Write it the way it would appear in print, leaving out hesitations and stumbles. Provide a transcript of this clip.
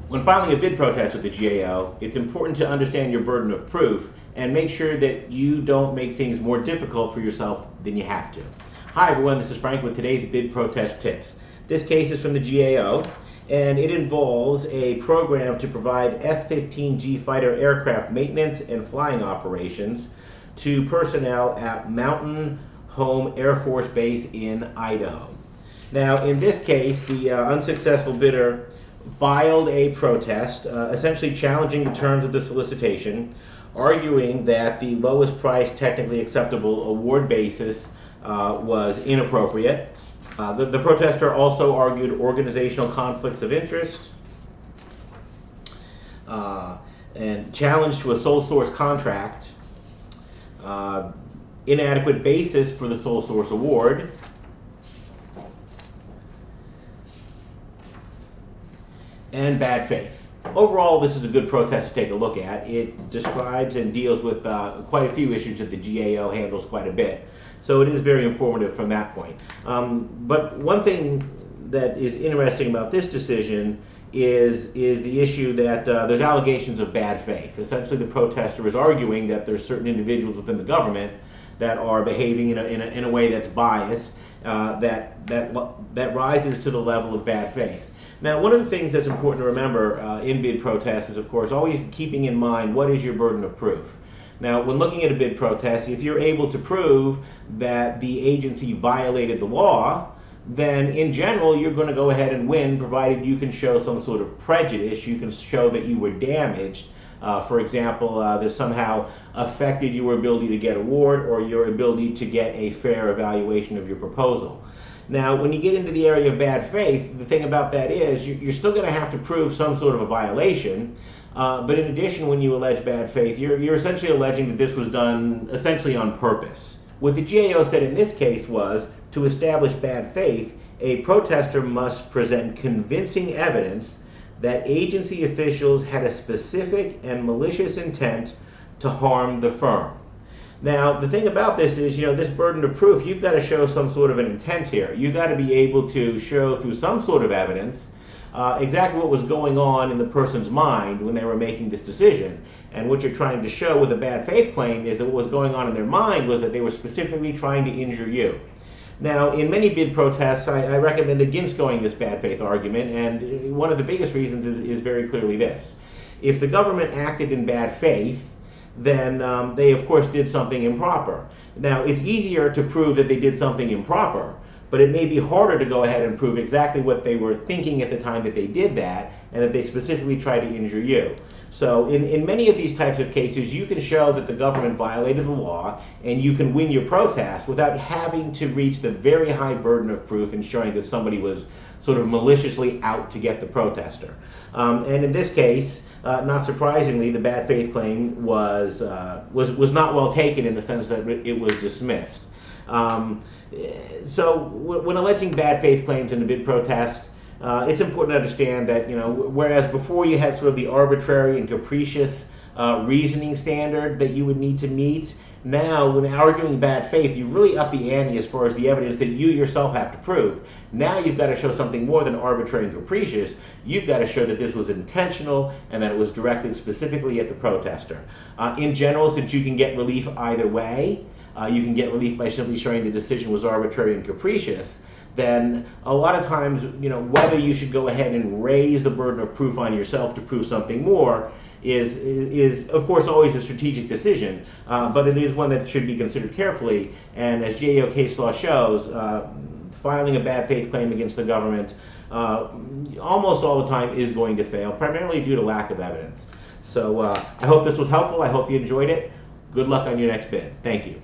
When filing a bid protest with the GAO, it's important to understand your burden of proof and make sure that you don't make things more difficult for yourself than you have to. Hi everyone, this is Frank with today's bid protest tips. This case is from the GAO, and it involves a program to provide F-15G fighter aircraft maintenance and flying operations to personnel at Mountain Home Air Force Base in Idaho. Now, in this case, the unsuccessful bidder filed a protest, essentially challenging the terms of the solicitation, arguing that the lowest price technically acceptable award basis was inappropriate. The protester also argued organizational conflicts of interest and challenge to a sole source contract, inadequate basis for the sole source award, and bad faith. Overall, this is a good protest to take a look at. It describes and deals with quite a few issues that the GAO handles quite a bit. So it is very informative from that point. But one thing that is interesting about this decision is the issue that there's allegations of bad faith. Essentially, the protester is arguing that there's certain individuals within the government that are behaving in a way that's biased, that rises to the level of bad faith. Now, one of the things that's important to remember in bid protests is, of course, always keeping in mind what is your burden of proof. Now, when looking at a bid protest, if you're able to prove that the agency violated the law, then in general you're going to go ahead and win, provided you can show some sort of prejudice. You can show that you were damaged. For example, that somehow affected your ability to get award or your ability to get a fair evaluation of your proposal. Now, when you get into the area of bad faith, the thing about that is you're still going to have to prove some sort of a violation. But in addition, when you allege bad faith, you're essentially alleging that this was done essentially on purpose. What the GAO said in this case was, to establish bad faith, a protester must present convincing evidence that agency officials had a specific and malicious intent to harm the firm. Now, the thing about this is, this burden of proof, you've got to show some sort of an intent here. You've got to be able to show through some sort of evidence exactly what was going on in the person's mind when they were making this decision. And what you're trying to show with a bad faith claim is that what was going on in their mind was that they were specifically trying to injure you. Now, in many bid protests, I recommend against going this bad faith argument, and one of the biggest reasons is very clearly this. If the government acted in bad faith, then they of course did something improper. Now, it's easier to prove that they did something improper, but it may be harder to go ahead and prove exactly what they were thinking at the time that they did that, and that they specifically tried to injure you. So in many of these types of cases, you can show that the government violated the law, and you can win your protest without having to reach the very high burden of proof in showing that somebody was sort of maliciously out to get the protester. And in this case, not surprisingly, the bad faith claim was not well taken in the sense that it was dismissed. So when alleging bad faith claims in a bid protest, it's important to understand that, whereas before you had sort of the arbitrary and capricious reasoning standard that you would need to meet, now when arguing bad faith, you really up the ante as far as the evidence that you yourself have to prove. Now you've got to show something more than arbitrary and capricious. You've got to show that this was intentional and that it was directed specifically at the protester. In general, since you can get relief either way, you can get relief by simply showing the decision was arbitrary and capricious, then a lot of times, whether you should go ahead and raise the burden of proof on yourself to prove something more is of course always a strategic decision, but it is one that should be considered carefully. And as GAO case law shows, filing a bad faith claim against the government almost all the time is going to fail, primarily due to lack of evidence. So I hope this was helpful. I hope you enjoyed it. Good luck on your next bid. Thank you.